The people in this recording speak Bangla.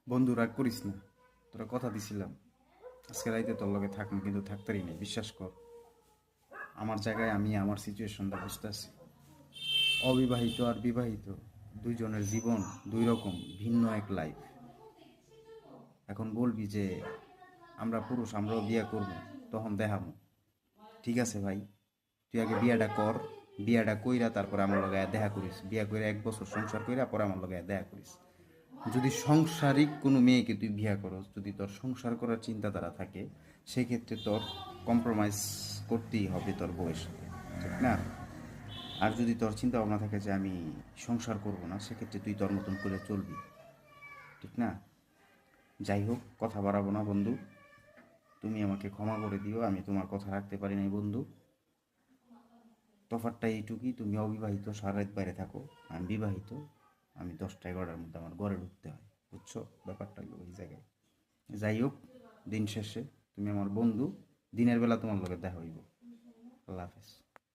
বন্ধু রাগ করিস না, তোরা কথা দিছিলাম আজকে রাইতে তোর লগে থাকবো, কিন্তু থাকতারই নেই। বিশ্বাস কর, আমার জায়গায় আমি আমার সিচুয়েশনটা বুঝতেছি। অবিবাহিত আর বিবাহিত দুইজনের জীবন দুই রকম, ভিন্ন এক লাইফ। এখন বলবি যে আমরা পুরুষ, আমরাও বিয়ে করব, তখন দেখাবো। ঠিক আছে ভাই, তুই আগে বিয়েটা কর, বিয়েটা কইরা তারপরে আমার লগে আয়া দেখা করিস। বিয়া কইরা 1 বছর সংসার কইরা পরে আমার লগে আয়া দেখা করিস। যদি সংসারিক কোনো মেয়েকে তুই বিয়া করস, যদি তোর সংসার করার চিন্তাধারা থাকে, সেক্ষেত্রে তোর কম্প্রোমাইজ করতেই হবে তোর বউয়ের সাথে, ঠিক না? আর যদি তোর চিন্তা ভাবনা থাকে যে আমি সংসার করব না, সেক্ষেত্রে তুই তোর মতন করে চলবি, ঠিক না? যাই হোক, কথা বাড়াবো না বন্ধু, তুমি আমাকে ক্ষমা করে দিও, আমি তোমার কথা রাখতে পারি নাই বন্ধু। তফাৎটা এইটুকুই, তুমি অবিবাহিত, সারা রাত বাইরে থাকো, আমি বিবাহিত, আমি 10টা 11টার মধ্যে আমার ঘরে ঢুকতে হয়। বুঝছো ব্যাপারটা হলো ওই জায়গায়। যাই হোক, দিন শেষে তুমি আমার বন্ধু, দিনের বেলা তোমার লগে দেখা হইব। আল্লাহ হাফেজ।